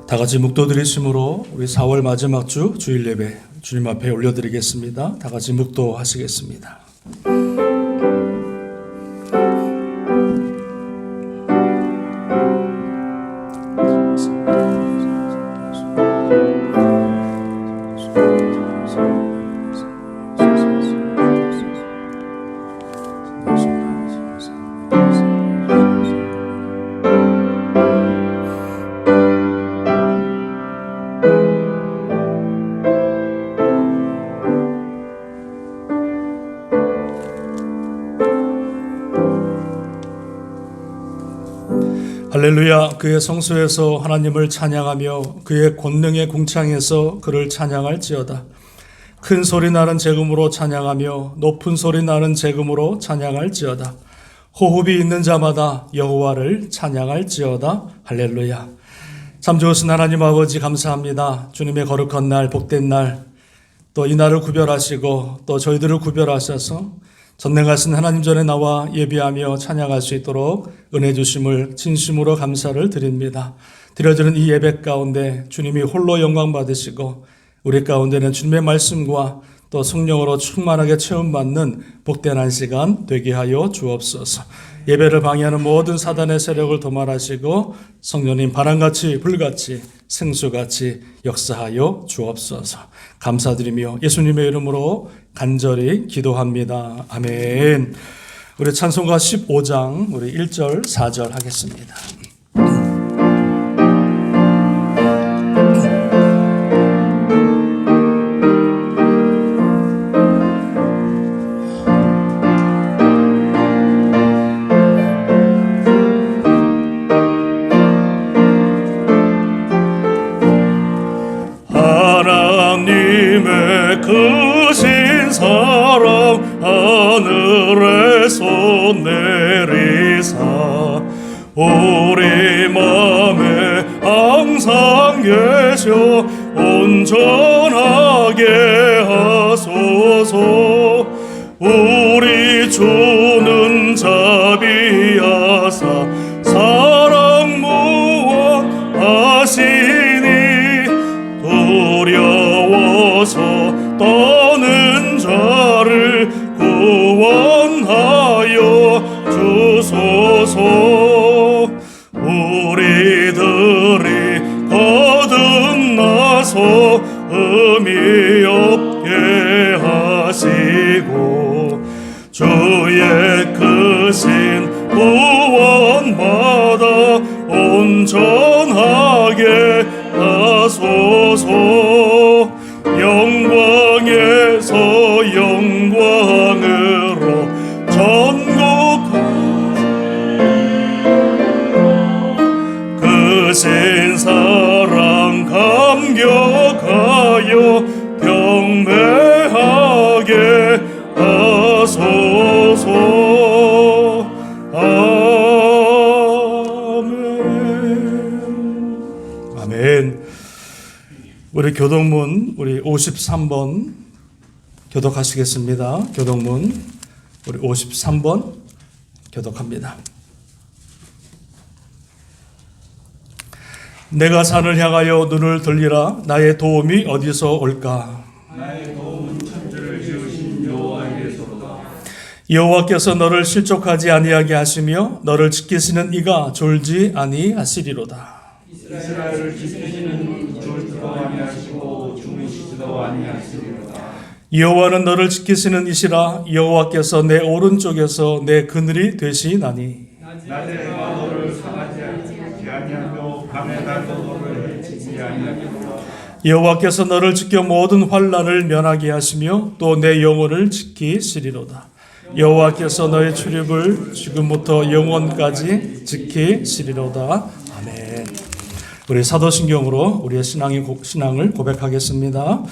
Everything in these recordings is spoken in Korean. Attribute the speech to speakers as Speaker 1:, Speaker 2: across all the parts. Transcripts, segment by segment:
Speaker 1: 다 같이 묵도드리심으로 우리 4월 마지막 주 주일 예배 주님 앞에 올려드리겠습니다. 다 같이 묵도하시겠습니다. 할렐루야. 그의 성소에서 하나님을 찬양하며 그의 권능의 궁창에서 그를 찬양할지어다. 큰 소리 나는 재금으로 찬양하며 높은 소리 나는 재금으로 찬양할지어다. 호흡이 있는 자마다 여호와를 찬양할지어다. 할렐루야. 참 좋으신 하나님 아버지 감사합니다. 주님의 거룩한 날, 복된 날, 또 이 날을 구별하시고 또 저희들을 구별하셔서 전능하신 하나님 전에 나와 예비하며 찬양할 수 있도록 은혜 주심을 진심으로 감사를 드립니다. 드려지는 이 예배 가운데 주님이 홀로 영광 받으시고 우리 가운데는 주님의 말씀과 또 성령으로 충만하게 체험받는 복된 한 시간 되게 하여 주옵소서. 예배를 방해하는 모든 사단의 세력을 도말하시고 성령님 바람같이 불같이 생수같이 역사하여 주옵소서. 감사드리며 예수님의 이름으로 간절히 기도합니다. 아멘. 우리 찬송가 15장 우리 1절 4절 하겠습니다.
Speaker 2: 크신 사랑 하늘에서 내리사 우리 맘에 항상 계셔 온전하게 하소서. 우리 주는 자비하사 사랑 무한하시니 두려워서 떠는 자를 구원하여 주소서. 우리들이 거듭나서 의미 없게 하시고 주의 크신 구원받아 온전하게 하소서. 영광에서 영광으로 전국까지 크신 사랑 감격하여 경배하게 하소서. 아멘.
Speaker 1: 아멘. 우리 교독문 우리 53번 교독하시겠습니다. 교독문 우리 53번 교독합니다. 내가 산을 향하여 눈을 돌리라. 나의 도움이 어디서 올까?
Speaker 3: 나의 도움은 천지를 지으신 여호와께서로다.
Speaker 1: 여호와께서 너를 실족하지 아니하게 하시며 너를 지키시는 이가 졸지 아니하시리로다.
Speaker 3: 이스라엘을 지키시는 졸지도 아니하시고 주무시지도 아니하시리로다.
Speaker 1: 여호와는 너를 지키시는 이시라. 여호와께서 내 오른쪽에서 내 그늘이 되시나니.
Speaker 3: 낮에가 너를 상하지 아니하며 밤에 달도 너를 해치지 아니하리로다.
Speaker 1: 여호와께서 너를 지켜 모든 환난을 면하게 하시며 또 내 영혼을 지키시리로다. 여호와께서 너의 출입을 지금부터 영원까지 지키시리로다. 아멘. 우리 사도신경으로 우리의 신앙을 고백하겠습니다.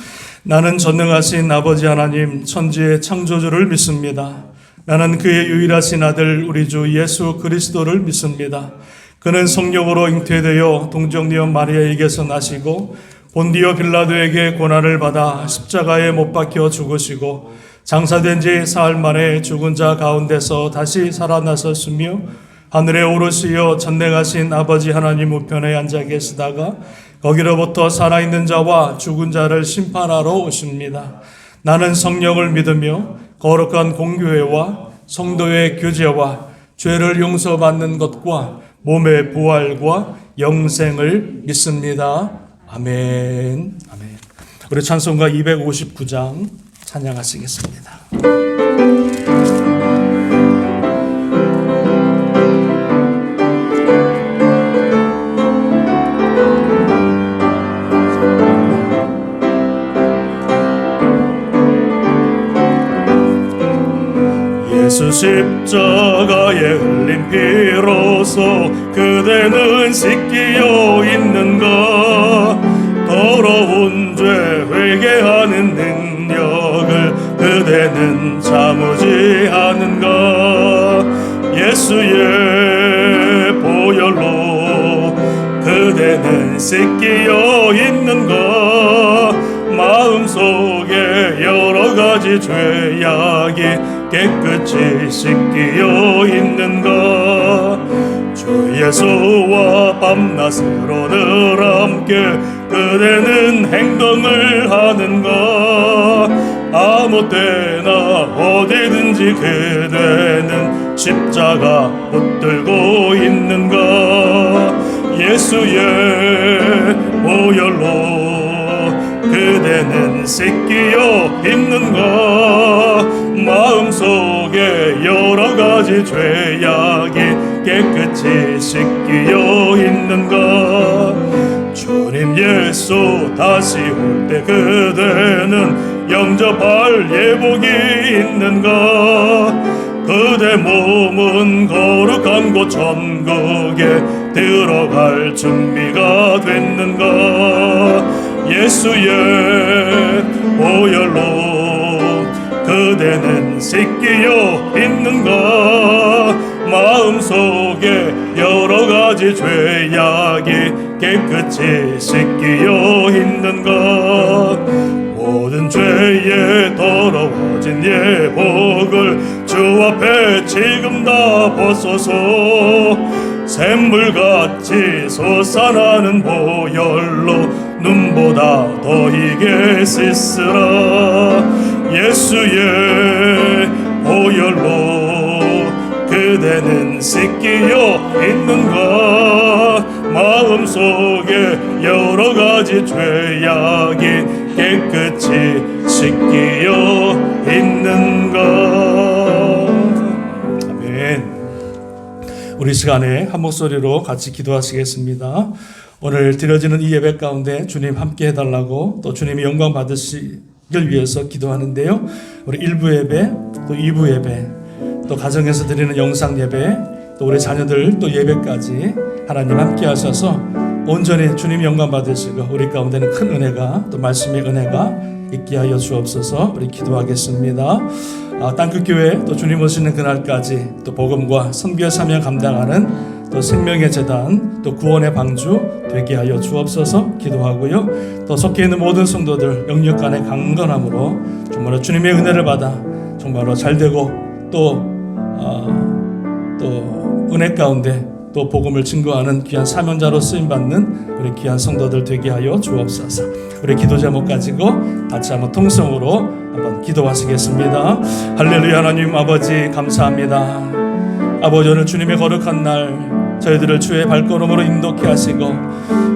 Speaker 1: 나는 전능하신 아버지 하나님 천지의 창조주를 믿습니다. 나는 그의 유일하신 아들 우리 주 예수 그리스도를 믿습니다. 그는 성령으로 잉태되어 동정녀 마리아에게서 나시고 본디오 빌라도에게 고난을 받아 십자가에 못 박혀 죽으시고 장사된 지 사흘 만에 죽은 자 가운데서 다시 살아나셨으며 하늘에 오르시어 전능하신 아버지 하나님 우편에 앉아 계시다가 거기로부터 살아있는 자와 죽은 자를 심판하러 오십니다. 나는 성령을 믿으며 거룩한 공교회와 성도의 교제와 죄를 용서받는 것과 몸의 부활과 영생을 믿습니다. 아멘. 아멘. 우리 찬송가 259장 찬양하시겠습니다.
Speaker 2: 예수 십자가에 흘린 피로써 그대는 씻기어 있는가? 더러운 죄 회개하는 능력을 그대는 참으지 않는가? 예수의 보혈로 그대는 씻기어 있는가? 마음속에 여러 가지 죄악이 깨끗이 씻기어 있는가? 주 예수와 밤낮으로 늘 함께 그대는 행동을 하는가? 아무 때나 어디든지 그대는 십자가 붙들고 있는가? 예수의 보혈로 그대는 씻기어 있는가? 마음속에 여러 가지 죄악이 깨끗이 씻기어 있는가? 주님 예수 다시 올 때 그대는 영접할 예복이 있는가? 그대 몸은 거룩한 곳 천국에 들어갈 준비가 됐는가? 예수의 보혈로 그대는 씻기어 있는가? 마음속에 여러 가지 죄악이 깨끗이 씻기어 있는가? 모든 죄에 더러워진 예복을 주 앞에 지금 다 벗어서 샘물같이 솟아나는 보혈로 눈보다 더 이게 씻으라. 예수의 보혈로 그대는 씻기어 있는가? 마음속에 여러 가지 죄악이 깨끗이 씻기어 있는가? 아멘.
Speaker 1: 우리 시간에 한 목소리로 같이 기도하시겠습니다. 오늘 드려지는 이 예배 가운데 주님 함께 해달라고 또 주님이 영광 받으시길 위해서 기도하는데요. 우리 1부 예배, 또 2부 예배, 또 가정에서 드리는 영상 예배, 또 우리 자녀들 또 예배까지 하나님 함께 하셔서 온전히 주님 영광 받으시고 우리 가운데는 큰 은혜가 또 말씀의 은혜가 있게 하여 주옵소서. 우리 기도하겠습니다. 땅끝교회 또 주님 오시는 그날까지 또 복음과 선교의 사명 감당하는 또 생명의 재단 또 구원의 방주 되게 하여 주옵소서. 기도하고요. 또 속해 있는 모든 성도들 영역 간의 강건함으로 정말로 주님의 은혜를 받아 정말로 잘되고 또 은혜 가운데 또 복음을 증거하는 귀한 사명자로 쓰임받는 우리 귀한 성도들 되게 하여 주옵소서. 우리 기도 제목 가지고 같이 한번 통성으로 한번 기도하시겠습니다. 할렐루야. 하나님 아버지 감사합니다. 아버지 오늘 주님의 거룩한 날 저희들을 주의 발걸음으로 인도케 하시고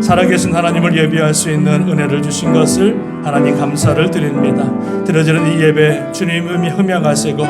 Speaker 1: 살아계신 하나님을 예비할 수 있는 은혜를 주신 것을 하나님 감사를 드립니다. 드려지는 이 예배 주님 의미 흠양하시고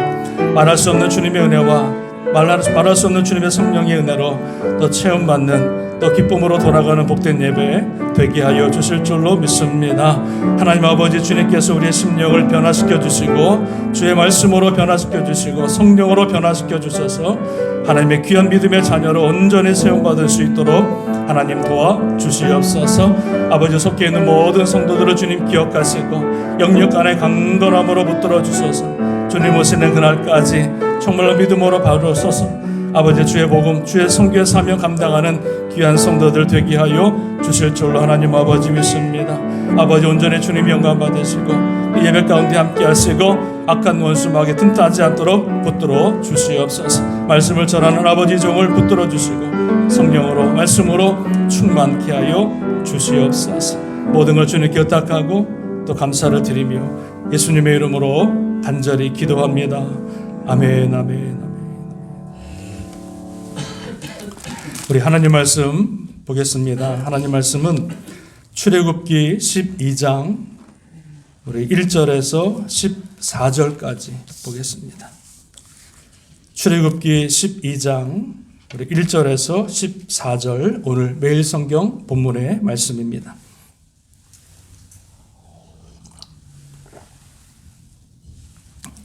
Speaker 1: 말할 수 없는 주님의 은혜와 말할 수 없는 주님의 성령의 은혜로 또 체험받는 또 기쁨으로 돌아가는 복된 예배 되게 하여 주실 줄로 믿습니다. 하나님 아버지 주님께서 우리의 심령을 변화시켜 주시고 주의 말씀으로 변화시켜 주시고 성령으로 변화시켜 주셔서 하나님의 귀한 믿음의 자녀로 온전히 세움받을 수 있도록 하나님 도와 주시옵소서. 아버지 속해 있는 모든 성도들을 주님 기억하시고 영역 간의 강건함으로 붙들어 주소서. 주님 오시는 그날까지 정말로 믿음으로 바로 서서 아버지 주의 복음 주의 선교의 사명 감당하는 귀한 성도들 되게 하여 주실 줄로 하나님 아버지 믿습니다. 아버지 온전히 주님 영광 받으시고 예배 가운데 함께 하시고 악한 원수 마귀 틈타지 않도록 붙들어 주시옵소서. 말씀을 전하는 아버지 종을 붙들어 주시고 성령으로 말씀으로 충만케 하여 주시옵소서. 모든 걸 주님께 의탁하고 또 감사를 드리며 예수님의 이름으로 간절히 기도합니다. 아멘, 아멘, 아멘. 우리 하나님 말씀 보겠습니다. 하나님 말씀은 출애굽기 12장 우리 1절에서 14절까지 보겠습니다. 출애굽기 12장 우리 1절에서 14절 오늘 매일 성경 본문의 말씀입니다.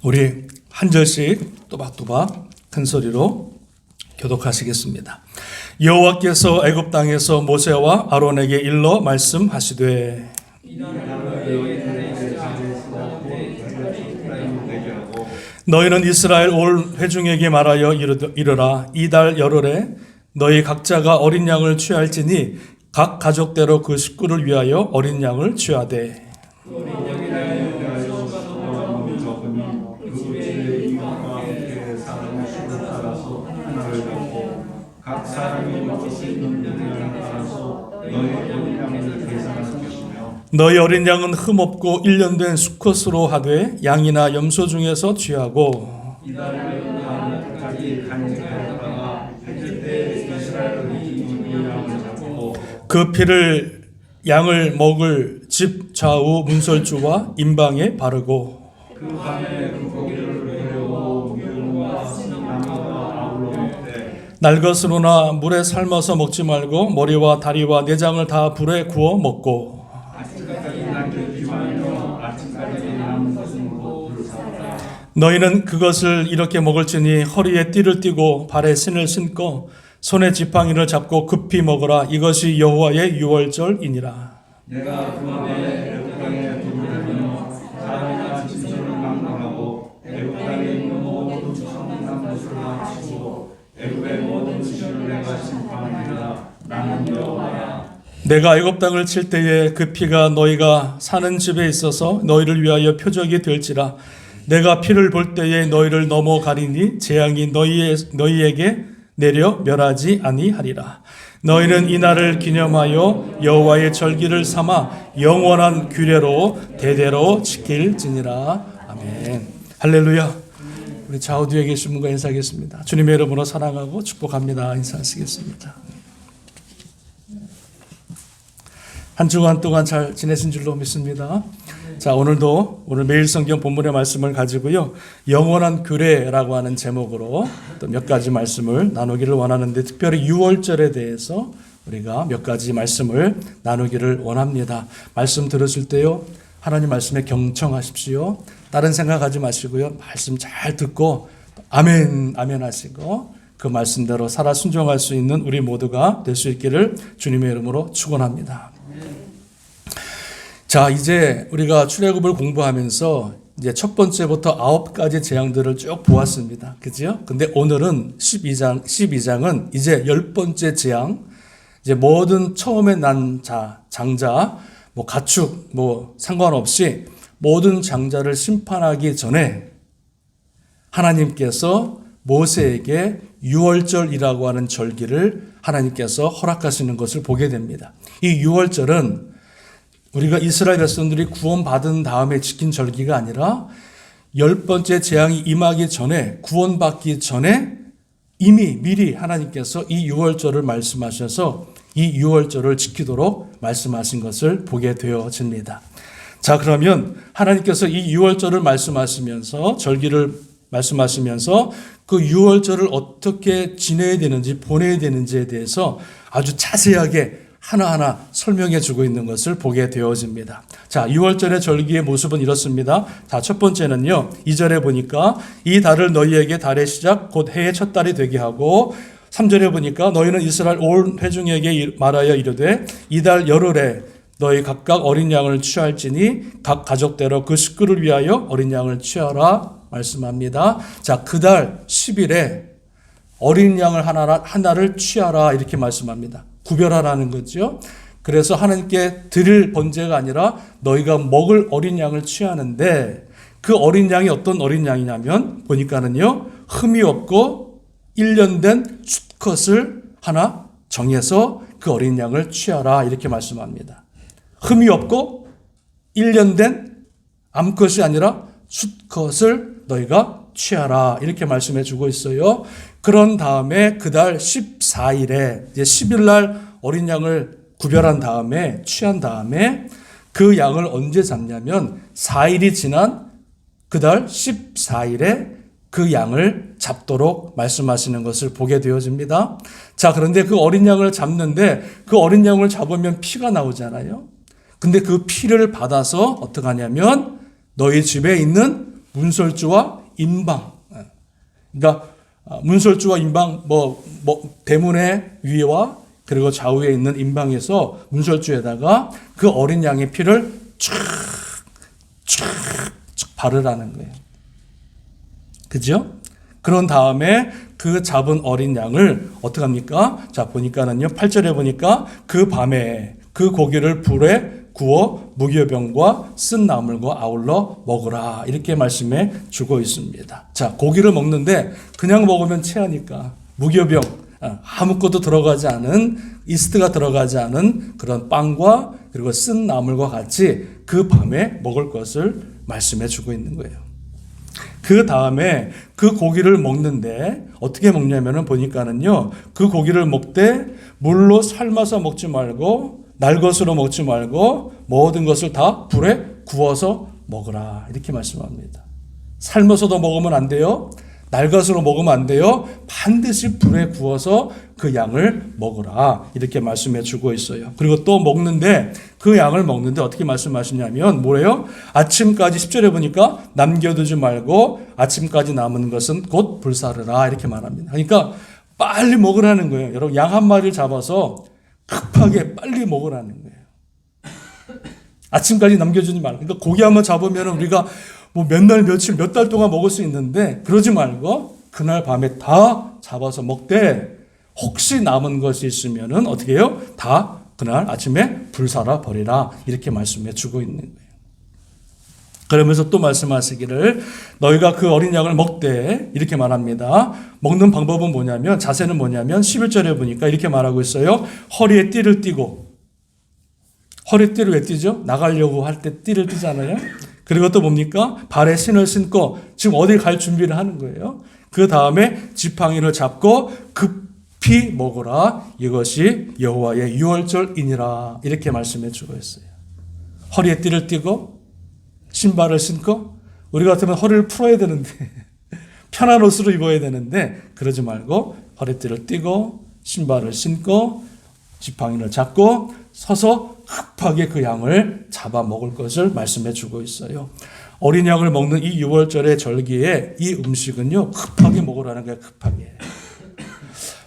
Speaker 1: 우리 한 절씩 또박또박 큰 소리로 교독하시겠습니다. 여호와께서 애굽 땅에서 모세와 아론에게 일러 말씀하시되 너희는 이스라엘 올 회중에게 말하여 이르라. 이달 열흘에 너희 각자가 어린 양을 취할지니 각 가족대로 그 식구를 위하여 어린 양을 취하되
Speaker 3: 각 사람이 먹을 수 있는 분량에 따라서 너희 어린 양을 계산할 것이며
Speaker 1: 너희 어린 양은 흠없고 1년 된 수컷으로 하되 양이나 염소 중에서 취하고
Speaker 3: 이달을 다음까지 간직하였다가 해질 때 이스라엘이 이 양을 잡고
Speaker 1: 그 피를 양을 먹을 집 좌우 문설주와 임방에 바르고
Speaker 3: 그 밤에 그 고기를 배우고 기름과 나무와 아울러 먹되
Speaker 1: 날것으로나 물에 삶아서 먹지 말고 머리와 다리와 내장을 다 불에 구워 먹고
Speaker 3: 아침까지 남기지만요 아침까지 남은 것은 곧 불사라.
Speaker 1: 너희는 그것을 이렇게 먹을지니 허리에 띠를 띠고 발에 신을 신고 손에 지팡이를 잡고 급히 먹으라. 이것이 여호와의 유월절이니라.
Speaker 3: 내가 그 밤에 애굽 땅에 두루다니며 사람이나 짐승을 막론하고 애굽 땅에 있는 모든 성난 것을 다 치고 애굽의 모든 신을 내가 심판하리라. 나는 여호와야.
Speaker 1: 내가 애굽 땅을 칠 때에 그 피가 너희가 사는 집에 있어서 너희를 위하여 표적이 될지라. 내가 피를 볼 때에 너희를 넘어가리니 재앙이 너희에게 내려 멸하지 아니하리라. 너희는 이 날을 기념하여 여호와의 절기를 삼아 영원한 규례로 대대로 지킬지니라. 아멘. 할렐루야. 우리 좌우 뒤에 계신 분과 인사하겠습니다. 주님의 이름으로 사랑하고 축복합니다. 인사하시겠습니다. 한 주간 동안 잘 지내신 줄로 믿습니다. 자, 오늘 매일 성경 본문의 말씀을 가지고요, 영원한 규례라고 하는 제목으로 또 몇 가지 말씀을 나누기를 원하는데, 특별히 유월절에 대해서 우리가 몇 가지 말씀을 나누기를 원합니다. 말씀 들으실 때요, 하나님 말씀에 경청하십시오. 다른 생각하지 마시고요, 말씀 잘 듣고 아멘 아멘 하시고 그 말씀대로 살아 순종할 수 있는 우리 모두가 될 수 있기를 주님의 이름으로 축원합니다. 자, 이제 우리가 출애굽을 공부하면서 이제 첫 번째부터 9가지 재앙들을 쭉 보았습니다. 그죠? 근데 오늘은 12장은 이제 10번째 재앙, 이제 모든 처음에 난 장자, 가축, 상관없이 모든 장자를 심판하기 전에 하나님께서 모세에게 유월절이라고 하는 절기를 하나님께서 허락하시는 것을 보게 됩니다. 이 유월절은 우리가 이스라엘 백성들이 구원받은 다음에 지킨 절기가 아니라 10번째 재앙이 임하기 전에, 구원받기 전에 이미 미리 하나님께서 이 유월절을 말씀하셔서 이 유월절을 지키도록 말씀하신 것을 보게 되어집니다. 자, 그러면 하나님께서 이 유월절을 말씀하시면서, 절기를 말씀하시면서 그 유월절을 어떻게 지내야 되는지, 보내야 되는지에 대해서 아주 자세하게 하나하나 설명해 주고 있는 것을 보게 되어집니다. 자, 유월절의 절기의 모습은 이렇습니다. 자, 첫 번째는요, 2절에 보니까 이 달을 너희에게 달의 시작 곧 해의 첫 달이 되게 하고, 3절에 보니까 너희는 이스라엘 온 회중에게 말하여 이르되 이 달 열흘에 너희 각각 어린 양을 취할지니 각 가족대로 그 식구를 위하여 어린 양을 취하라 말씀합니다. 자, 그 달 10일에 어린 양을 하나를 취하라 이렇게 말씀합니다. 구별하라는 거죠. 그래서 하나님께 드릴 번제가 아니라 너희가 먹을 어린 양을 취하는데 그 어린 양이 어떤 어린 양이냐면 보니까는요, 흠이 없고 1년 된 수컷을 하나 정해서 그 어린 양을 취하라 이렇게 말씀합니다. 흠이 없고 1년 된 암컷이 아니라 수컷을 너희가 취하라 이렇게 말씀해 주고 있어요. 그런 다음에 그달 14일에 이제 10일 날 어린 양을 구별한 다음에 취한 다음에 그 양을 언제 잡냐면 4일이 지난 그달 14일에 그 양을 잡도록 말씀하시는 것을 보게 되어집니다. 자, 그런데 그 어린 양을 잡는데 그 어린 양을 잡으면 피가 나오잖아요. 근데 그 피를 받아서 어떻게 하냐면 너희 집에 있는 문설주와 인방, 그러니까 문설주와 인방 대문의 위와 그리고 좌우에 있는 인방에서 문설주에다가 그 어린 양의 피를 쫙 바르라는 거예요. 그죠? 그런 다음에 그 잡은 어린 양을 어떻게 합니까? 자, 보니까는요, 8절에 보니까 그 밤에 그 고기를 불에 구워 무교병과 쓴 나물과 아울러 먹으라 이렇게 말씀해 주고 있습니다. 자, 고기를 먹는데 그냥 먹으면 체하니까 무교병, 아무것도 들어가지 않은, 이스트가 들어가지 않은 그런 빵과 그리고 쓴 나물과 같이 그 밤에 먹을 것을 말씀해 주고 있는 거예요. 그 다음에 그 고기를 먹는데 어떻게 먹냐면은 보니까는요, 그 고기를 먹되 물로 삶아서 먹지 말고 날 것으로 먹지 말고 모든 것을 다 불에 구워서 먹으라 이렇게 말씀합니다. 삶아서도 먹으면 안 돼요. 날 것으로 먹으면 안 돼요. 반드시 불에 구워서 그 양을 먹으라 이렇게 말씀해 주고 있어요. 그리고 또 먹는데 그 양을 먹는데 어떻게 말씀하시냐면 뭐래요? 아침까지 10절에 보니까 남겨두지 말고 아침까지 남은 것은 곧 불사르라 이렇게 말합니다. 그러니까 빨리 먹으라는 거예요. 여러분, 양 한 마리를 잡아서 급하게 빨리 먹으라는 거예요. 아침까지 남겨주지 말고. 그러니까 고기 한번 잡으면 우리가 뭐 몇 날, 며칠, 몇 달 동안 먹을 수 있는데 그러지 말고 그날 밤에 다 잡아서 먹되 혹시 남은 것이 있으면은 어떻게 해요? 다 그날 아침에 불사라 버리라 이렇게 말씀해 주고 있는 거예요. 그러면서 또 말씀하시기를 너희가 그 어린 양을 먹되 이렇게 말합니다. 먹는 방법은 뭐냐면, 자세는 뭐냐면 11절에 보니까 이렇게 말하고 있어요. 허리에 띠를 띠고, 허리에 띠를 왜 띠죠? 나가려고 할 때 띠를 띠잖아요. 그리고 또 뭡니까? 발에 신을 신고 지금 어딜 갈 준비를 하는 거예요. 그 다음에 지팡이를 잡고 급히 먹으라. 이것이 여호와의 유월절이니라 이렇게 말씀해 주고 있어요. 허리에 띠를 띠고 신발을 신고, 우리 같으면 허리를 풀어야 되는데 편한 옷으로 입어야 되는데 그러지 말고 허리띠를 띠고 신발을 신고 지팡이를 잡고 서서 급하게 그 양을 잡아 먹을 것을 말씀해 주고 있어요. 어린 양을 먹는 이 6월절의 절기에 이 음식은요, 급하게 먹으라는 거예요. 급하게.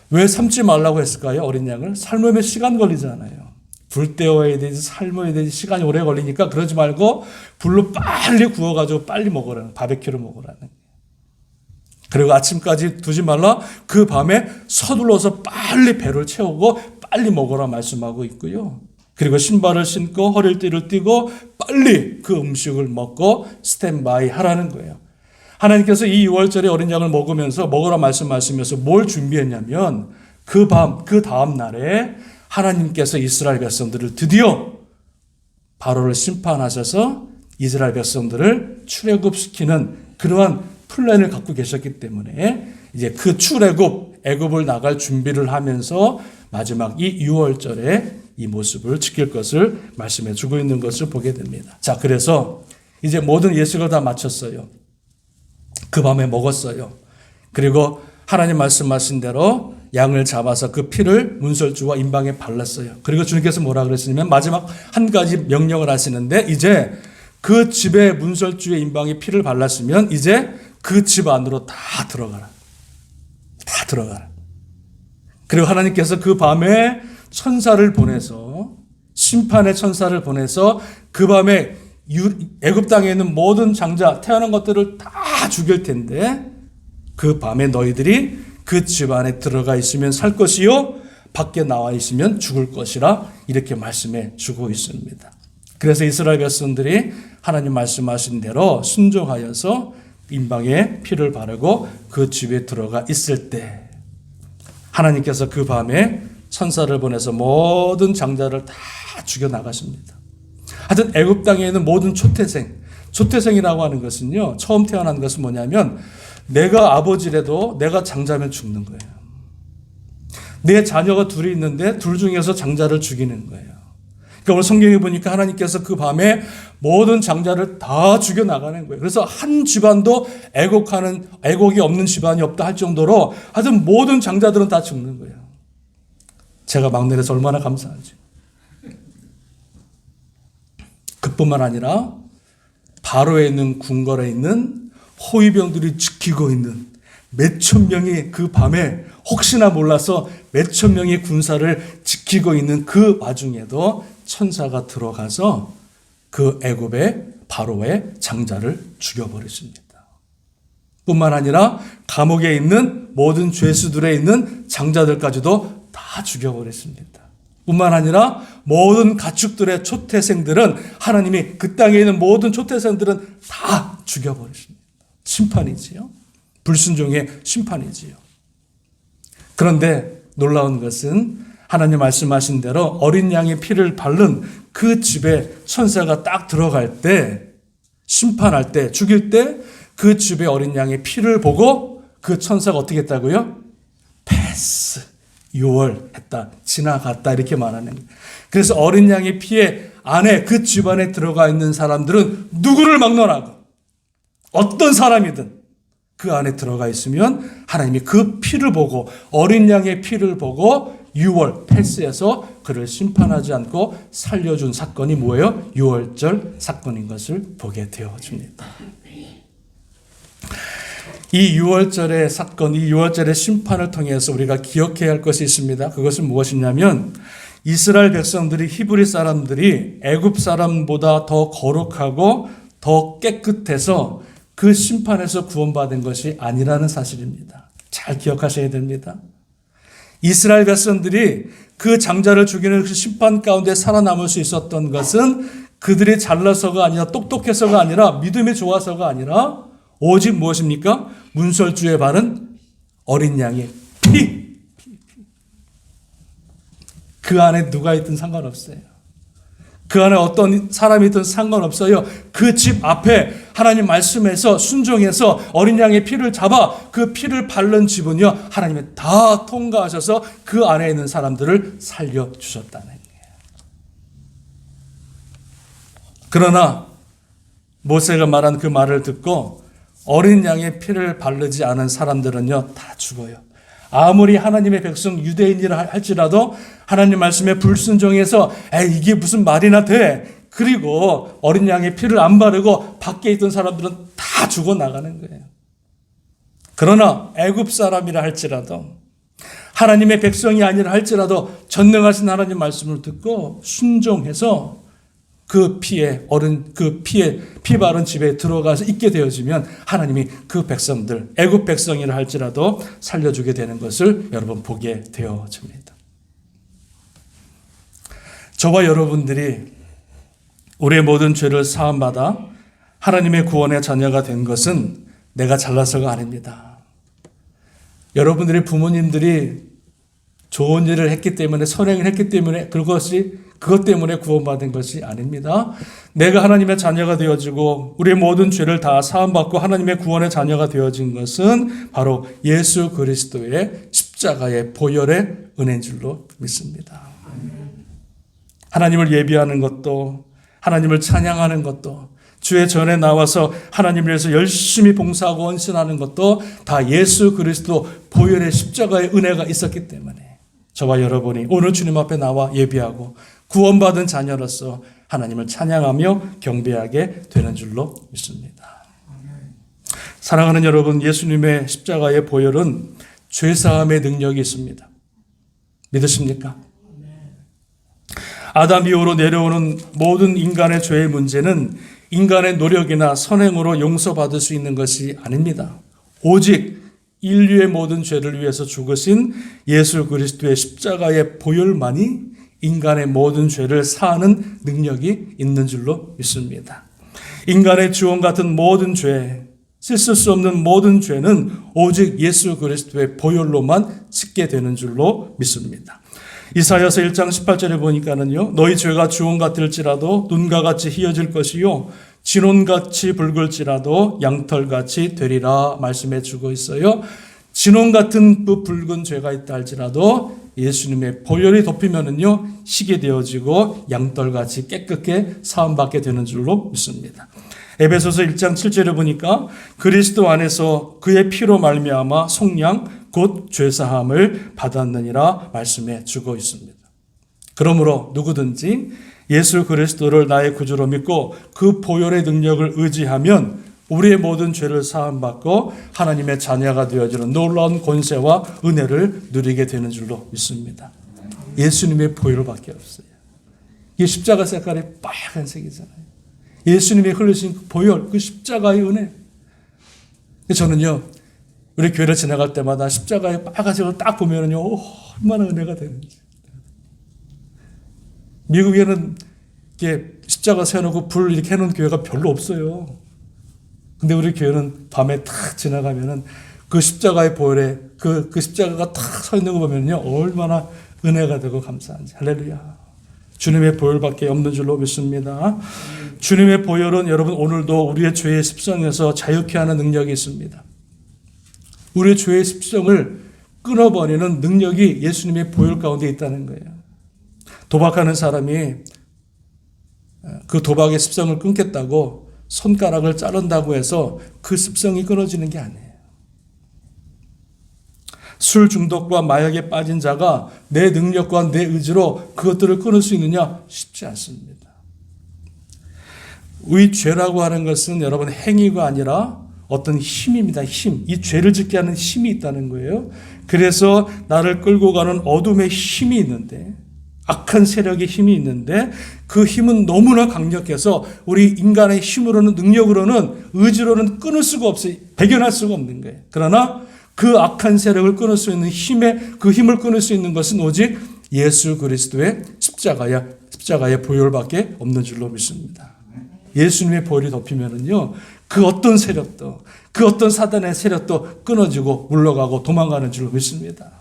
Speaker 1: 왜 삶지 말라고 했을까요? 어린 양을? 삶으면 시간 걸리잖아요. 불 때워야 되지, 삶아야 되지, 시간이 오래 걸리니까 그러지 말고 불로 빨리 구워가지고 빨리 먹으라는, 바베큐를 먹으라는. 그리고 아침까지 두지 말라. 그 밤에 서둘러서 빨리 배를 채우고 빨리 먹으라 말씀하고 있고요. 그리고 신발을 신고 허리띠를 띠고 빨리 그 음식을 먹고 스탠바이 하라는 거예요. 하나님께서 이 6월절에 어린 양을 먹으면서 먹으라 말씀하시면서 뭘 준비했냐면 그 다음 날에 하나님께서 이스라엘 백성들을 드디어 바로를 심판하셔서 이스라엘 백성들을 출애굽시키는 그러한 플랜을 갖고 계셨기 때문에 이제 그 출애굽, 애굽을 나갈 준비를 하면서 마지막 이 6월절에 이 모습을 지킬 것을 말씀해 주고 있는 것을 보게 됩니다. 자, 그래서 이제 모든 예식을 다 마쳤어요. 그 밤에 먹었어요. 그리고 하나님 말씀하신 대로 양을 잡아서 그 피를 문설주와 인방에 발랐어요. 그리고 주님께서 뭐라 그랬냐면 마지막 한 가지 명령을 하시는데 이제 그 집에 문설주의 인방에 피를 발랐으면 이제 그 집 안으로 다 들어가라. 다 들어가라. 그리고 하나님께서 그 밤에 천사를 보내서 심판의 천사를 보내서 그 밤에 애굽 땅에 있는 모든 장자 태어난 것들을 다 죽일 텐데 그 밤에 너희들이 그 집 안에 들어가 있으면 살 것이요 밖에 나와 있으면 죽을 것이라 이렇게 말씀해 주고 있습니다. 그래서 이스라엘 백성들이 하나님 말씀하신 대로 순종하여서 임방에 피를 바르고 그 집에 들어가 있을 때 하나님께서 그 밤에 천사를 보내서 모든 장자를 다 죽여 나가십니다. 하여튼 애굽 땅에 있는 모든 초태생이라고 하는 것은요, 처음 태어난 것은 뭐냐면 내가 아버지라도 내가 장자면 죽는 거예요. 내 자녀가 둘이 있는데 둘 중에서 장자를 죽이는 거예요. 그러니까 오늘 성경에 보니까 하나님께서 그 밤에 모든 장자를 다 죽여 나가는 거예요. 그래서 한 집안도 애곡이 없는 집안이 없다 할 정도로 하여튼 모든 장자들은 다 죽는 거예요. 제가 막내라서 얼마나 감사하지. 그뿐만 아니라 바로에 있는 궁궐에 있는 호위병들이 지키고 있는 몇천 명이 그 밤에 혹시나 몰라서 몇천 명의 군사를 지키고 있는 그 와중에도 천사가 들어가서 그 애굽의 바로의 장자를 죽여버렸습니다. 뿐만 아니라 감옥에 있는 모든 죄수들에 있는 장자들까지도 다 죽여버렸습니다. 뿐만 아니라 모든 가축들의 초태생들은 하나님이 그 땅에 있는 모든 초태생들은 다 죽여버렸습니다. 심판이지요. 불순종의 심판이지요. 그런데 놀라운 것은 하나님 말씀하신 대로 어린 양의 피를 바른 그 집에 천사가 딱 들어갈 때, 심판할 때, 죽일 때 그 집에 어린 양의 피를 보고 그 천사가 어떻게 했다고요? 패스, 요월했다, 지나갔다 이렇게 말하는 거예요. 그래서 어린 양의 피에 안에 그 집안에 들어가 있는 사람들은 누구를 막론하고 어떤 사람이든 그 안에 들어가 있으면 하나님이 그 피를 보고 어린 양의 피를 보고 6월 패스해서 그를 심판하지 않고 살려준 사건이 뭐예요? 6월절 사건인 것을 보게 되어집니다. 이 6월절의 사건, 이 6월절의 심판을 통해서 우리가 기억해야 할 것이 있습니다. 그것은 무엇이냐면 이스라엘 백성들이, 히브리 사람들이 애굽 사람보다 더 거룩하고 더 깨끗해서 그 심판에서 구원받은 것이 아니라는 사실입니다. 잘 기억하셔야 됩니다. 이스라엘 백성들이 그 장자를 죽이는 그 심판 가운데 살아남을 수 있었던 것은 그들이 잘나서가 아니라 똑똑해서가 아니라 믿음이 좋아서가 아니라 오직 무엇입니까? 문설주에 바른 어린 양의 피. 그 안에 누가 있든 상관없어요. 그 안에 어떤 사람이 있든 상관없어요. 그 집 앞에 하나님 말씀에서 순종해서 어린 양의 피를 잡아 그 피를 바른 집은요, 하나님이 다 통과하셔서 그 안에 있는 사람들을 살려주셨다는 거예요. 그러나 모세가 말한 그 말을 듣고 어린 양의 피를 바르지 않은 사람들은요, 다 죽어요. 아무리 하나님의 백성 유대인이라 할지라도 하나님 말씀에 불순종해서 이게 무슨 말이나 돼. 그리고 어린 양의 피를 안 바르고 밖에 있던 사람들은 다 죽어나가는 거예요. 그러나 애굽 사람이라 할지라도 하나님의 백성이 아니라 할지라도 전능하신 하나님 말씀을 듣고 순종해서 그 피에 피 바른 집에 들어가서 있게 되어지면 하나님이 그 백성들, 애굽 백성이라 할지라도 살려주게 되는 것을 여러분 보게 되어집니다. 저와 여러분들이 우리의 모든 죄를 사함받아 하나님의 구원의 자녀가 된 것은 내가 잘나서가 아닙니다. 여러분들의 부모님들이 좋은 일을 했기 때문에, 선행을 했기 때문에 그것 때문에 구원받은 것이 아닙니다. 내가 하나님의 자녀가 되어지고 우리의 모든 죄를 다 사함받고 하나님의 구원의 자녀가 되어진 것은 바로 예수 그리스도의 십자가의 보혈의 은혜인 줄로 믿습니다. 하나님을 예비하는 것도, 하나님을 찬양하는 것도, 주의 전에 나와서 하나님을 위해서 열심히 봉사하고 헌신하는 것도 다 예수 그리스도 보혈의 십자가의 은혜가 있었기 때문에 저와 여러분이 오늘 주님 앞에 나와 예비하고 구원받은 자녀로서 하나님을 찬양하며 경배하게 되는 줄로 믿습니다. 사랑하는 여러분, 예수님의 십자가의 보혈은 죄사함의 능력이 있습니다. 믿으십니까? 아담 이후로 내려오는 모든 인간의 죄의 문제는 인간의 노력이나 선행으로 용서받을 수 있는 것이 아닙니다. 오직 인류의 모든 죄를 위해서 죽으신 예수 그리스도의 십자가의 보혈만이 인간의 모든 죄를 사하는 능력이 있는 줄로 믿습니다. 인간의 주원 같은 모든 죄, 씻을 수 없는 모든 죄는 오직 예수 그리스도의 보혈로만 씻게 되는 줄로 믿습니다. 이사야서 1장 18절에 보니까는요, 너희 죄가 주홍 같을지라도 눈과 같이 희어질 것이요 진홍같이 붉을지라도 양털같이 되리라 말씀해 주고 있어요. 진홍 같은 그 붉은 죄가 있다 할지라도 예수님의 보혈이 덮이면은요 희게 되어지고 양털같이 깨끗게 사함받게 되는 줄로 믿습니다. 에베소서 1장 7절에 보니까 그리스도 안에서 그의 피로 말미암아 속량 곧 죄사함을 받았느니라 말씀해 주고 있습니다. 그러므로 누구든지 예수 그리스도를 나의 구주로 믿고 그 보혈의 능력을 의지하면 우리의 모든 죄를 사함받고 하나님의 자녀가 되어지는 놀라운 권세와 은혜를 누리게 되는 줄로 믿습니다. 예수님의 보혈밖에 없어요. 이 십자가 색깔이 빨간색이잖아요. 예수님이 흘리신 그 보혈, 그 십자가의 은혜. 저는요, 우리 교회를 지나갈 때마다 십자가의 빨간색을 딱 보면은요, 얼마나 은혜가 되는지. 미국에는 이렇게 십자가 세워놓고 불 이렇게 해놓은 교회가 별로 없어요. 근데 우리 교회는 밤에 탁 지나가면은 그 십자가의 보혈에 그 십자가가 탁 서 있는 거 보면요, 얼마나 은혜가 되고 감사한지. 할렐루야. 주님의 보혈밖에 없는 줄로 믿습니다. 주님의 보혈은 여러분 오늘도 우리의 죄의 습성에서 자유케 하는 능력이 있습니다. 우리의 죄의 습성을 끊어버리는 능력이 예수님의 보혈 가운데 있다는 거예요. 도박하는 사람이 그 도박의 습성을 끊겠다고 손가락을 자른다고 해서 그 습성이 끊어지는 게 아니에요. 술 중독과 마약에 빠진 자가 내 능력과 내 의지로 그것들을 끊을 수 있느냐? 쉽지 않습니다. 이 죄라고 하는 것은 여러분 행위가 아니라 어떤 힘입니다. 힘. 이 죄를 짓게 하는 힘이 있다는 거예요. 그래서 나를 끌고 가는 어둠의 힘이 있는데, 악한 세력의 힘이 있는데 그 힘은 너무나 강력해서 우리 인간의 힘으로는, 능력으로는, 의지로는 끊을 수가 없어요. 배견할 수가 없는 거예요. 그러나 그 악한 세력을 끊을 수 있는 그 힘을 끊을 수 있는 것은 오직 예수 그리스도의 십자가의 보혈밖에 없는 줄로 믿습니다. 예수님의 보혈이 덮이면은요, 그 어떤 세력도, 그 어떤 사단의 세력도 끊어지고 물러가고 도망가는 줄로 믿습니다.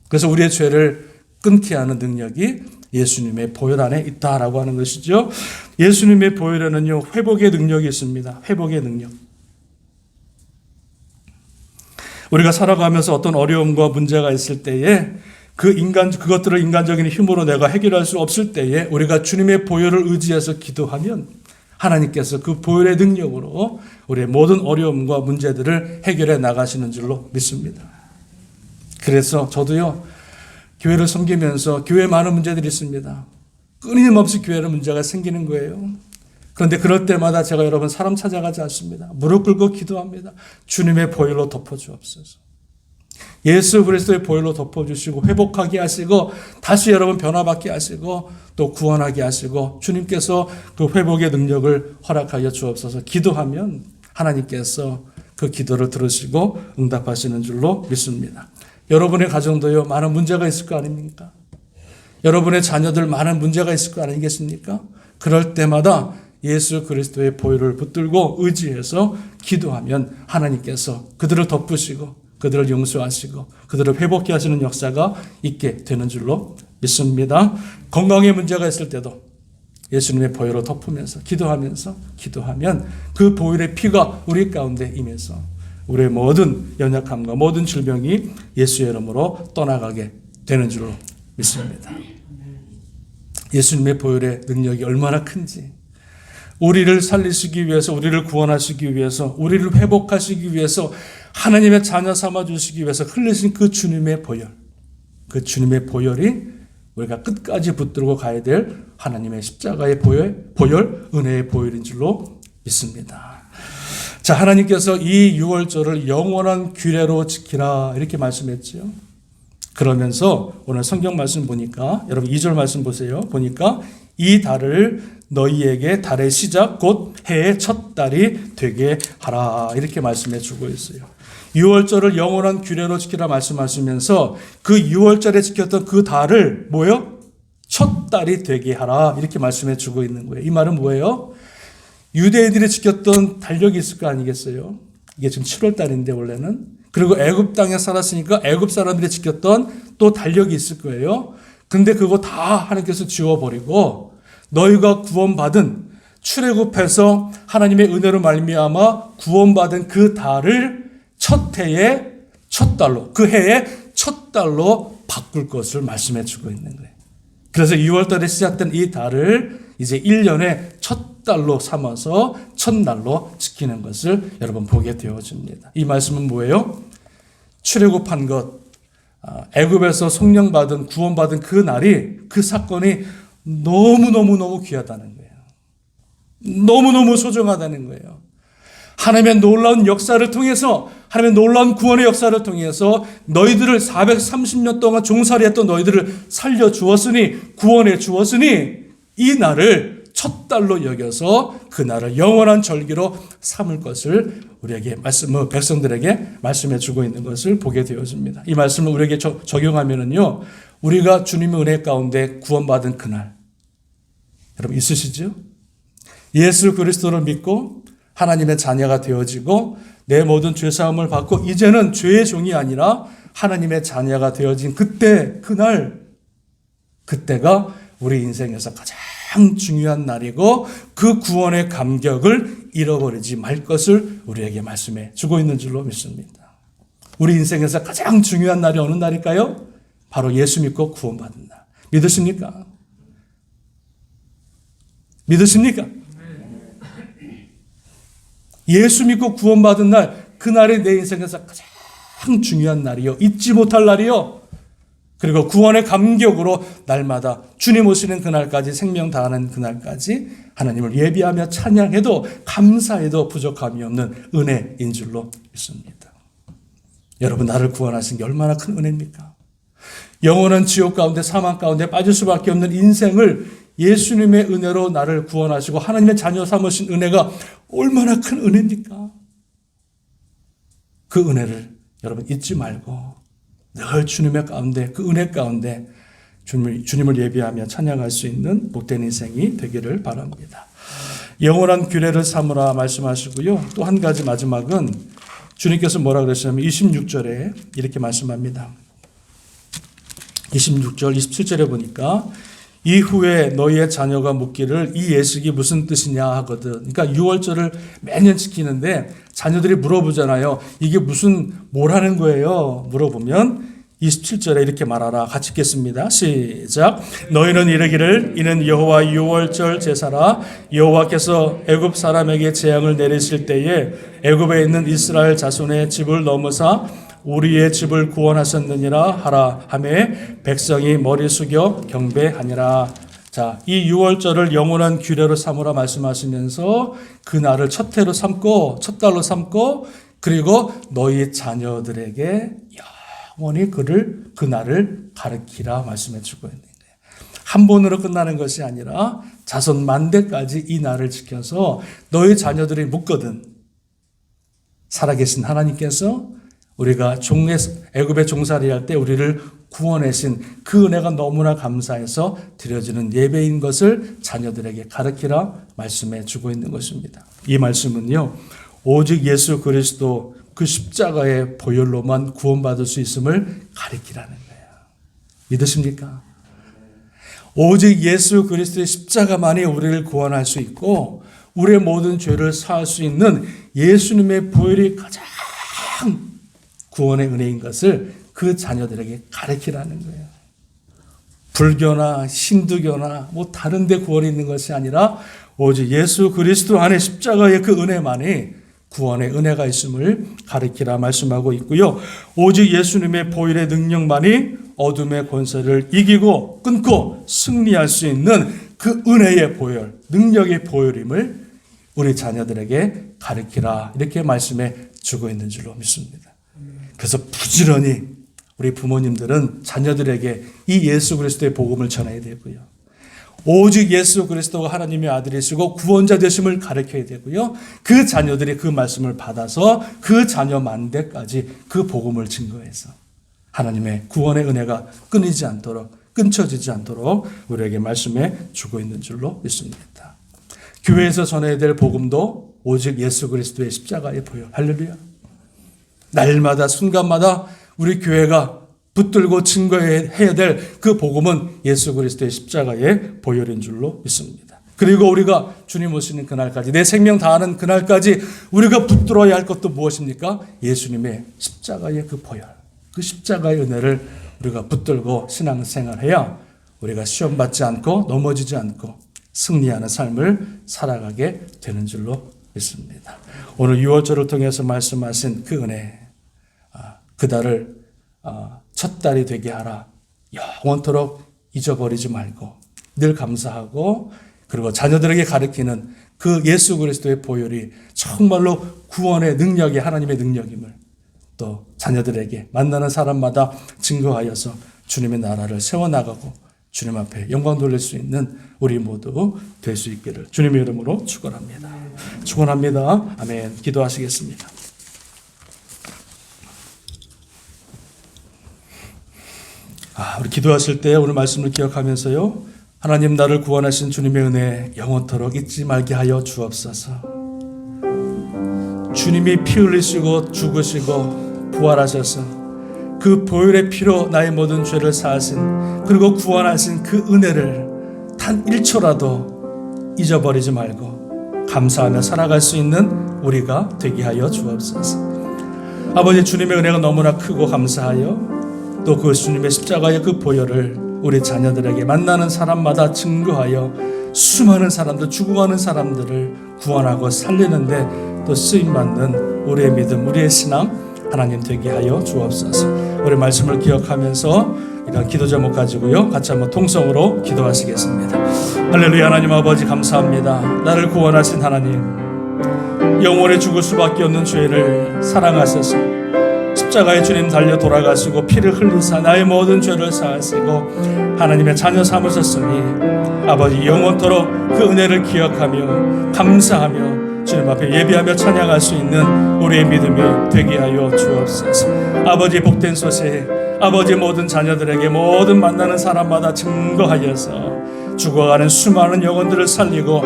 Speaker 1: 그래서 우리의 죄를 끊게 하는 능력이 예수님의 보혈 안에 있다라고 하는 것이죠. 예수님의 보혈에는요, 회복의 능력이 있습니다. 회복의 능력. 우리가 살아가면서 어떤 어려움과 문제가 있을 때에 그것들을 인간적인 힘으로 내가 해결할 수 없을 때에 우리가 주님의 보혈을 의지해서 기도하면 하나님께서 그 보혈의 능력으로 우리의 모든 어려움과 문제들을 해결해 나가시는 줄로 믿습니다. 그래서 저도요, 교회를 섬기면서 교회에 많은 문제들이 있습니다. 끊임없이 교회에 문제가 생기는 거예요. 그런데 그럴 때마다 제가 여러분 사람 찾아가지 않습니다. 무릎 꿇고 기도합니다. 주님의 보혈로 덮어주옵소서. 예수 그리스도의 보혈로 덮어주시고 회복하게 하시고 다시 여러분 변화받게 하시고 또 구원하게 하시고 주님께서 그 회복의 능력을 허락하여 주옵소서. 기도하면 하나님께서 그 기도를 들으시고 응답하시는 줄로 믿습니다. 여러분의 가정도요, 많은 문제가 있을 거 아닙니까? 여러분의 자녀들 많은 문제가 있을 거 아니겠습니까? 그럴 때마다 예수 그리스도의 보혈을 붙들고 의지해서 기도하면 하나님께서 그들을 덮으시고 그들을 용서하시고 그들을 회복케 하시는 역사가 있게 되는 줄로 믿습니다. 건강에 문제가 있을 때도 예수님의 보혈로 덮으면서 기도하면 그 보혈의 피가 우리 가운데 임해서 우리의 모든 연약함과 모든 질병이 예수의 이름으로 떠나가게 되는 줄로 믿습니다. 예수님의 보혈의 능력이 얼마나 큰지, 우리를 살리시기 위해서, 우리를 구원하시기 위해서, 우리를 회복하시기 위해서, 하나님의 자녀 삼아주시기 위해서 흘리신 그 주님의 보혈, 그 주님의 보혈이 우리가 끝까지 붙들고 가야 될 하나님의 십자가의 보혈, 은혜의 보혈인 줄로 믿습니다. 자, 하나님께서 이 유월절을 영원한 규례로 지키라 이렇게 말씀했죠. 그러면서 오늘 성경 말씀 보니까 여러분 2절 말씀 보세요. 보니까 이 달을 너희에게 달의 시작 곧 해의 첫 달이 되게 하라 이렇게 말씀해 주고 있어요. 유월절을 영원한 규례로 지키라 말씀하시면서 그 유월절에 지켰던 그 달을 뭐예요? 첫 달이 되게 하라 이렇게 말씀해 주고 있는 거예요. 이 말은 뭐예요? 유대인들이 지켰던 달력이 있을 거 아니겠어요? 이게 지금 7월 달인데 원래는. 그리고 애굽 땅에 살았으니까 애굽 사람들이 지켰던 또 달력이 있을 거예요. 근데 그거 다 하나님께서 지워버리고 너희가 구원받은 출애굽해서 하나님의 은혜로 말미암아 구원받은 그 달을 첫 해의 첫 달로, 그 해의 첫 달로 바꿀 것을 말씀해 주고 있는 거예요. 그래서 2월 달에 시작된 이 달을 이제 1년의 첫 달로 삼아서 첫날로 지키는 것을 여러분 보게 되어집니다. 이 말씀은 뭐예요? 출애굽한 것, 애굽에서 성령받은 구원받은 그 날이, 그 사건이 너무너무 귀하다는 거예요. 너무너무 소중하다는 거예요. 하나님의 놀라운 역사를 통해서, 하나님의 놀라운 구원의 역사를 통해서 너희들을 430년 동안 종살이했던 너희들을 살려주었으니, 구원해 주었으니 이 날을 첫 달로 여겨서 그 날을 영원한 절기로 삼을 것을 우리에게 백성들에게 말씀해 주고 있는 것을 보게 되어집니다. 이 말씀을 우리에게 적용하면은요, 우리가 주님의 은혜 가운데 구원받은 그날, 여러분 있으시죠? 예수 그리스도를 믿고 하나님의 자녀가 되어지고 내 모든 죄사함을 받고 이제는 죄의 종이 아니라 하나님의 자녀가 되어진 그때, 그날, 그때가 우리 인생에서 가장 중요한 날이고 그 구원의 감격을 잃어버리지 말 것을 우리에게 말씀해 주고 있는 줄로 믿습니다. 우리 인생에서 가장 중요한 날이 어느 날일까요? 바로 예수 믿고 구원받은 날. 믿으십니까? 믿으십니까? 예수 믿고 구원받은 날, 그 날이 내 인생에서 가장 중요한 날이요. 잊지 못할 날이요. 그리고 구원의 감격으로 날마다 주님 오시는 그날까지, 생명 다하는 그날까지 하나님을 예비하며 찬양해도 감사해도 부족함이 없는 은혜인 줄로 믿습니다. 여러분, 나를 구원하신 게 얼마나 큰 은혜입니까? 영원한 지옥 가운데, 사망 가운데 빠질 수밖에 없는 인생을 예수님의 은혜로 나를 구원하시고 하나님의 자녀 삼으신 은혜가 얼마나 큰 은혜입니까? 그 은혜를 여러분 잊지 말고 늘 주님의 가운데, 그 은혜 가운데 주님을 예비하며 찬양할 수 있는 복된 인생이 되기를 바랍니다. 영원한 규례를 삼으라 말씀하시고요. 또 한 가지 마지막은 주님께서 뭐라 그러시냐면 26절에 이렇게 말씀합니다. 26절, 27절에 보니까 이후에 너희의 자녀가 묻기를 이 예식이 무슨 뜻이냐 하거든. 그러니까 유월절을 매년 지키는데 자녀들이 물어보잖아요. 이게 뭘 하는 거예요? 물어보면 27절에 이렇게 말하라. 같이 읽겠습니다. 시작. 너희는 이르기를 이는 여호와 유월절 제사라. 여호와께서 애굽 사람에게 재앙을 내리실 때에 애굽에 있는 이스라엘 자손의 집을 넘으사 우리의 집을 구원하셨느니라 하라 하매 백성이 머리 숙여 경배하니라. 자, 이 유월절을 영원한 규례로 삼으라 말씀하시면서 그 날을 첫 해로 삼고 첫 달로 삼고 그리고 너희 자녀들에게 영원히 그 날을 가르치라 말씀해 주고 있는 거예요. 한 번으로 끝나는 것이 아니라 자손 만대까지 이 날을 지켜서 너희 자녀들이 묻거든 살아계신 하나님께서 우리가 애굽의 종살이 할 때 우리를 구원하신 그 은혜가 너무나 감사해서 드려지는 예배인 것을 자녀들에게 가르치라 말씀해 주고 있는 것입니다. 이 말씀은요, 오직 예수 그리스도 그 십자가의 보혈로만 구원받을 수 있음을 가르치라는 거예요. 믿으십니까? 오직 예수 그리스도의 십자가만이 우리를 구원할 수 있고 우리의 모든 죄를 사할 수 있는 예수님의 보혈이 가장 구원의 은혜인 것을 그 자녀들에게 가르치라는 거예요. 불교나 힌두교나 다른 데 구원이 있는 것이 아니라 오직 예수 그리스도 안에 십자가의 그 은혜만이 구원의 은혜가 있음을 가르치라 말씀하고 있고요. 오직 예수님의 보혈의 능력만이 어둠의 권세를 이기고 끊고 승리할 수 있는 그 은혜의 보혈, 능력의 보혈임을 우리 자녀들에게 가르치라 이렇게 말씀해 주고 있는 줄로 믿습니다. 그래서 부지런히 우리 부모님들은 자녀들에게 이 예수 그리스도의 복음을 전해야 되고요. 오직 예수 그리스도가 하나님의 아들이시고 구원자 되심을 가르쳐야 되고요. 그 자녀들이 그 말씀을 받아서 그 자녀 만대까지 그 복음을 증거해서 하나님의 구원의 은혜가 끊이지 않도록, 끊쳐지지 않도록 우리에게 말씀해 주고 있는 줄로 믿습니다. 교회에서 전해야 될 복음도 오직 예수 그리스도의 십자가의 보혈. 할렐루야. 날마다 순간마다 우리 교회가 붙들고 증거해야 될 그 복음은 예수 그리스도의 십자가의 보혈인 줄로 믿습니다. 그리고 우리가 주님 오시는 그날까지, 내 생명 다하는 그날까지 우리가 붙들어야 할 것도 무엇입니까? 예수님의 십자가의 그 보혈, 그 십자가의 은혜를 우리가 붙들고 신앙생활해야 우리가 시험받지 않고 넘어지지 않고 승리하는 삶을 살아가게 되는 줄로 믿습니다. 오늘 유월절을 통해서 말씀하신 그 은혜, 그달을 첫 달이 되게 하라. 영원토록 잊어버리지 말고 늘 감사하고, 그리고 자녀들에게 가르치는 그 예수 그리스도의 보혈이 정말로 구원의 능력이 하나님의 능력임을 또 자녀들에게 만나는 사람마다 증거하여서 주님의 나라를 세워나가고 주님 앞에 영광 돌릴 수 있는 우리 모두 될 수 있기를 주님의 이름으로 축원합니다. 축원합니다. 아멘. 기도하시겠습니다. 우리 기도하실 때 오늘 말씀을 기억하면서요, 하나님 나를 구원하신 주님의 은혜 영원토록 잊지 말게 하여 주옵소서. 주님이 피 흘리시고 죽으시고 부활하셔서 그 보혈의 피로 나의 모든 죄를 사하신, 그리고 구원하신 그 은혜를 단 1초라도 잊어버리지 말고 감사하며 살아갈 수 있는 우리가 되게 하여 주옵소서. 아버지, 주님의 은혜가 너무나 크고 감사하여 또 그 주님의 십자가의 그 보혈을 우리 자녀들에게 만나는 사람마다 증거하여 수많은 사람들, 죽어가는 사람들을 구원하고 살리는데 또 쓰임받는 우리의 믿음, 우리의 신앙 하나님 되게 하여 주옵소서. 우리 말씀을 기억하면서 이런 기도 제목 가지고요, 같이 한번 통성으로 기도하시겠습니다. 할렐루야. 하나님 아버지 감사합니다. 나를 구원하신 하나님, 영원히 죽을 수밖에 없는 죄를 사랑하셔서 십자가에 주님 달려 돌아가시고 피를 흘리사 나의 모든 죄를 사하시고 하나님의 자녀 삼으셨으니 아버지 영원토록 그 은혜를 기억하며 감사하며 주님 앞에 예배하며 찬양할 수 있는 우리의 믿음이 되게 하여 주옵소서. 아버지, 복된 소식, 아버지 모든 자녀들에게 모든 만나는 사람마다 증거하여서 죽어가는 수많은 영혼들을 살리고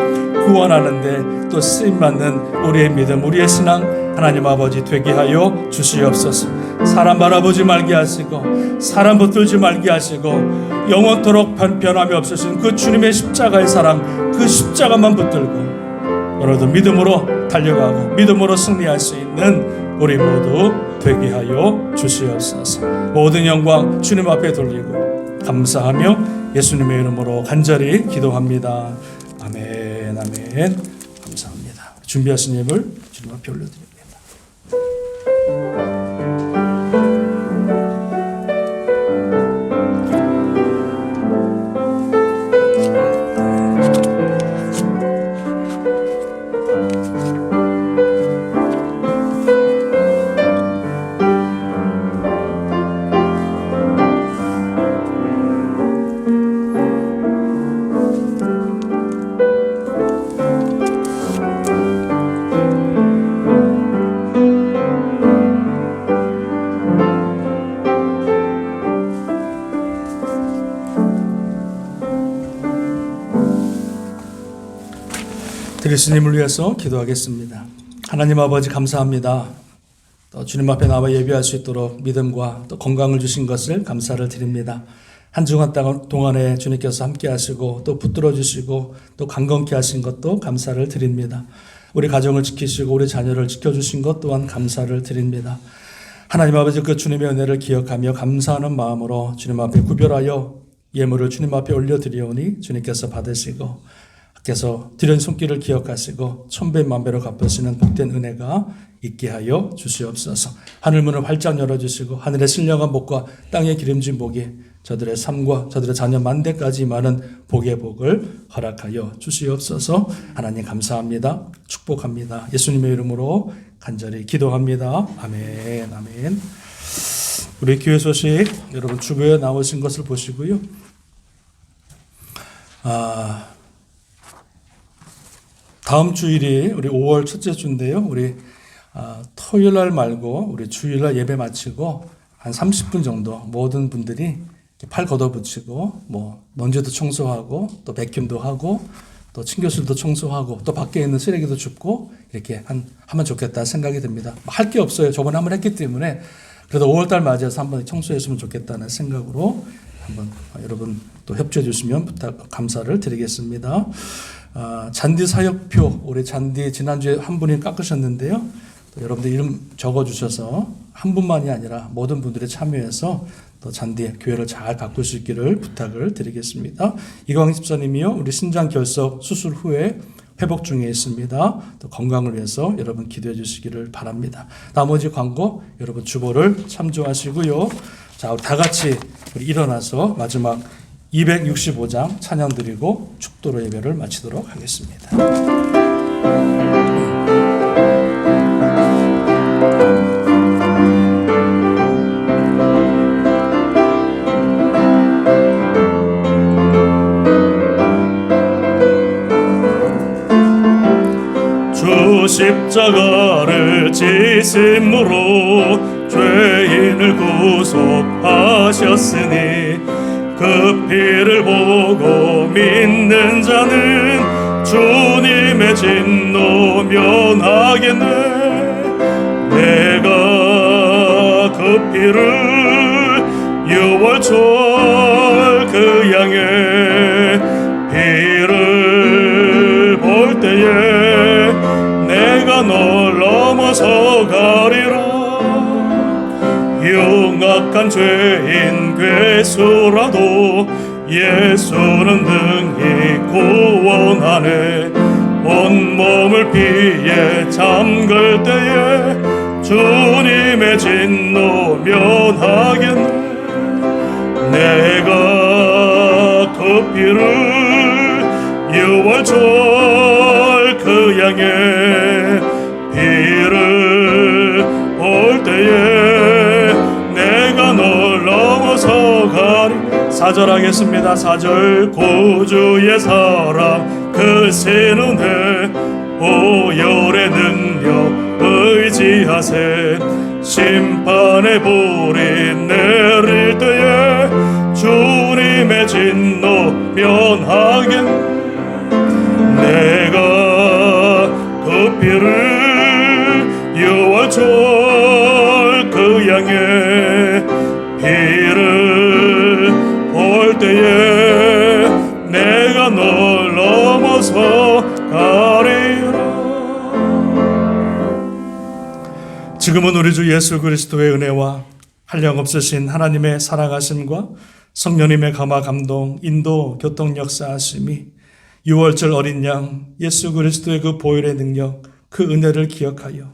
Speaker 1: 구원하는데 또 쓰임받는 우리의 믿음, 우리의 신앙 하나님 아버지 되게 하여 주시옵소서. 사람 바라보지 말게 하시고 사람 붙들지 말게 하시고 영원토록 변함이 없으신 그 주님의 십자가의 사랑, 그 십자가만 붙들고 오늘도 믿음으로 달려가고 믿음으로 승리할 수 있는 우리 모두 되게 하여 주시옵소서. 모든 영광 주님 앞에 돌리고 감사하며 예수님의 이름으로 간절히 기도합니다. 아멘, 아멘. 감사합니다. 준비하신 예물 주님 앞에 올려드립니다. 그리스도님을 위해서 기도하겠습니다. 하나님 아버지 감사합니다. 또 주님 앞에 나와 예배할 수 있도록 믿음과 또 건강을 주신 것을 감사를 드립니다. 한 주간 동안에 주님께서 함께 하시고 또 붙들어 주시고 또 강건케 하신 것도 감사를 드립니다. 우리 가정을 지키시고 우리 자녀를 지켜주신 것 또한 감사를 드립니다. 하나님 아버지, 그 주님의 은혜를 기억하며 감사하는 마음으로 주님 앞에 구별하여 예물을 주님 앞에 올려드리오니 주님께서 받으시고 께서 드린 손길을 기억하시고 천배 만배로 갚으시는 복된 은혜가 있게 하여 주시옵소서. 하늘문을 활짝 열어주시고 하늘의 신령한 복과 땅의 기름진 복이 저들의 삶과 저들의 자녀 만대까지 많은 복의 복을 허락하여 주시옵소서. 하나님 감사합니다. 축복합니다. 예수님의 이름으로 간절히 기도합니다. 아멘, 아멘. 우리 교회 소식 여러분 주부에 나오신 것을 보시고요. 다음 주일이 우리 5월 첫째 주인데요. 우리 토요일 날 말고 우리 주일 날 예배 마치고 한 30분 정도 모든 분들이 팔 걷어붙이고 뭐 먼지도 청소하고 또 백김도 하고 또 친교실도 청소하고 또 밖에 있는 쓰레기도 줍고 이렇게 하면 좋겠다 생각이 듭니다. 할 게 없어요. 저번에 한번 했기 때문에 그래도 5월달 맞이해서 한번 청소했으면 좋겠다는 생각으로 한번 여러분 또 협조해 주시면 감사를 드리겠습니다. 잔디 사역표 우리 잔디 지난주에 한 분이 깎으셨는데요. 또 여러분들 이름 적어주셔서 한 분만이 아니라 모든 분들이 참여해서 또 잔디 교회를 잘 가꿀 수 있기를 부탁을 드리겠습니다. 이광희 집사님이요 우리 신장 결석 수술 후에 회복 중에 있습니다. 또 건강을 위해서 여러분 기도해 주시기를 바랍니다. 나머지 광고 여러분 주보를 참조하시고요. 자, 다 같이 우리 일어나서 마지막 265장 찬양 드리고 축도로 예배를 마치도록 하겠습니다.
Speaker 2: 주 십자가를 지심으로 죄인을 구속하셨으니 그 피를 보고 믿는 자는 주님의 진노 면하겠네. 내가 그 피를 6월절 그 양의 피를 볼 때에 내가 널 넘어서 가리라. 흉악한 죄인 괴수라도 예수는 능히 구원하네. 온몸을 피에 잠글 때에 주님의 진노 면하겠네. 내가 그 피를 6월절 그 양의 피를 볼 때에 내가 널 넘어서 가리. 4절 하겠습니다. 4절 구주의 사랑 그 신은혜 보혈의 능력 의지하세. 심판의 불이 내릴 때에 주님의 진노 면하겠네. 내가 그 피를 6월절 그 양의 피를 볼 때에 내가 널 넘어서 가리라.
Speaker 1: 지금은 우리 주 예수 그리스도의 은혜와 한량없으신 하나님의 사랑하심과 성령님의 감화 감동 인도 교통 역사하심이 6월절 어린 양 예수 그리스도의 그 보혈의 능력 그 은혜를 기억하여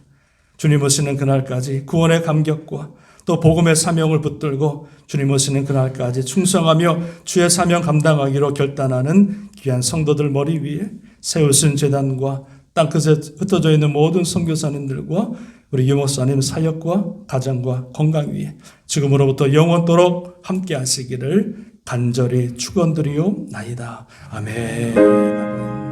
Speaker 1: 주님 오시는 그날까지 구원의 감격과 또 복음의 사명을 붙들고 주님 오시는 그날까지 충성하며 주의 사명 감당하기로 결단하는 귀한 성도들 머리 위에 세우신 제단과 땅끝에 흩어져 있는 모든 선교사님들과 우리 유목사님 사역과 가정과 건강 위에 지금으로부터 영원토록 함께 하시기를 간절히 축원드리옵나이다. 아멘.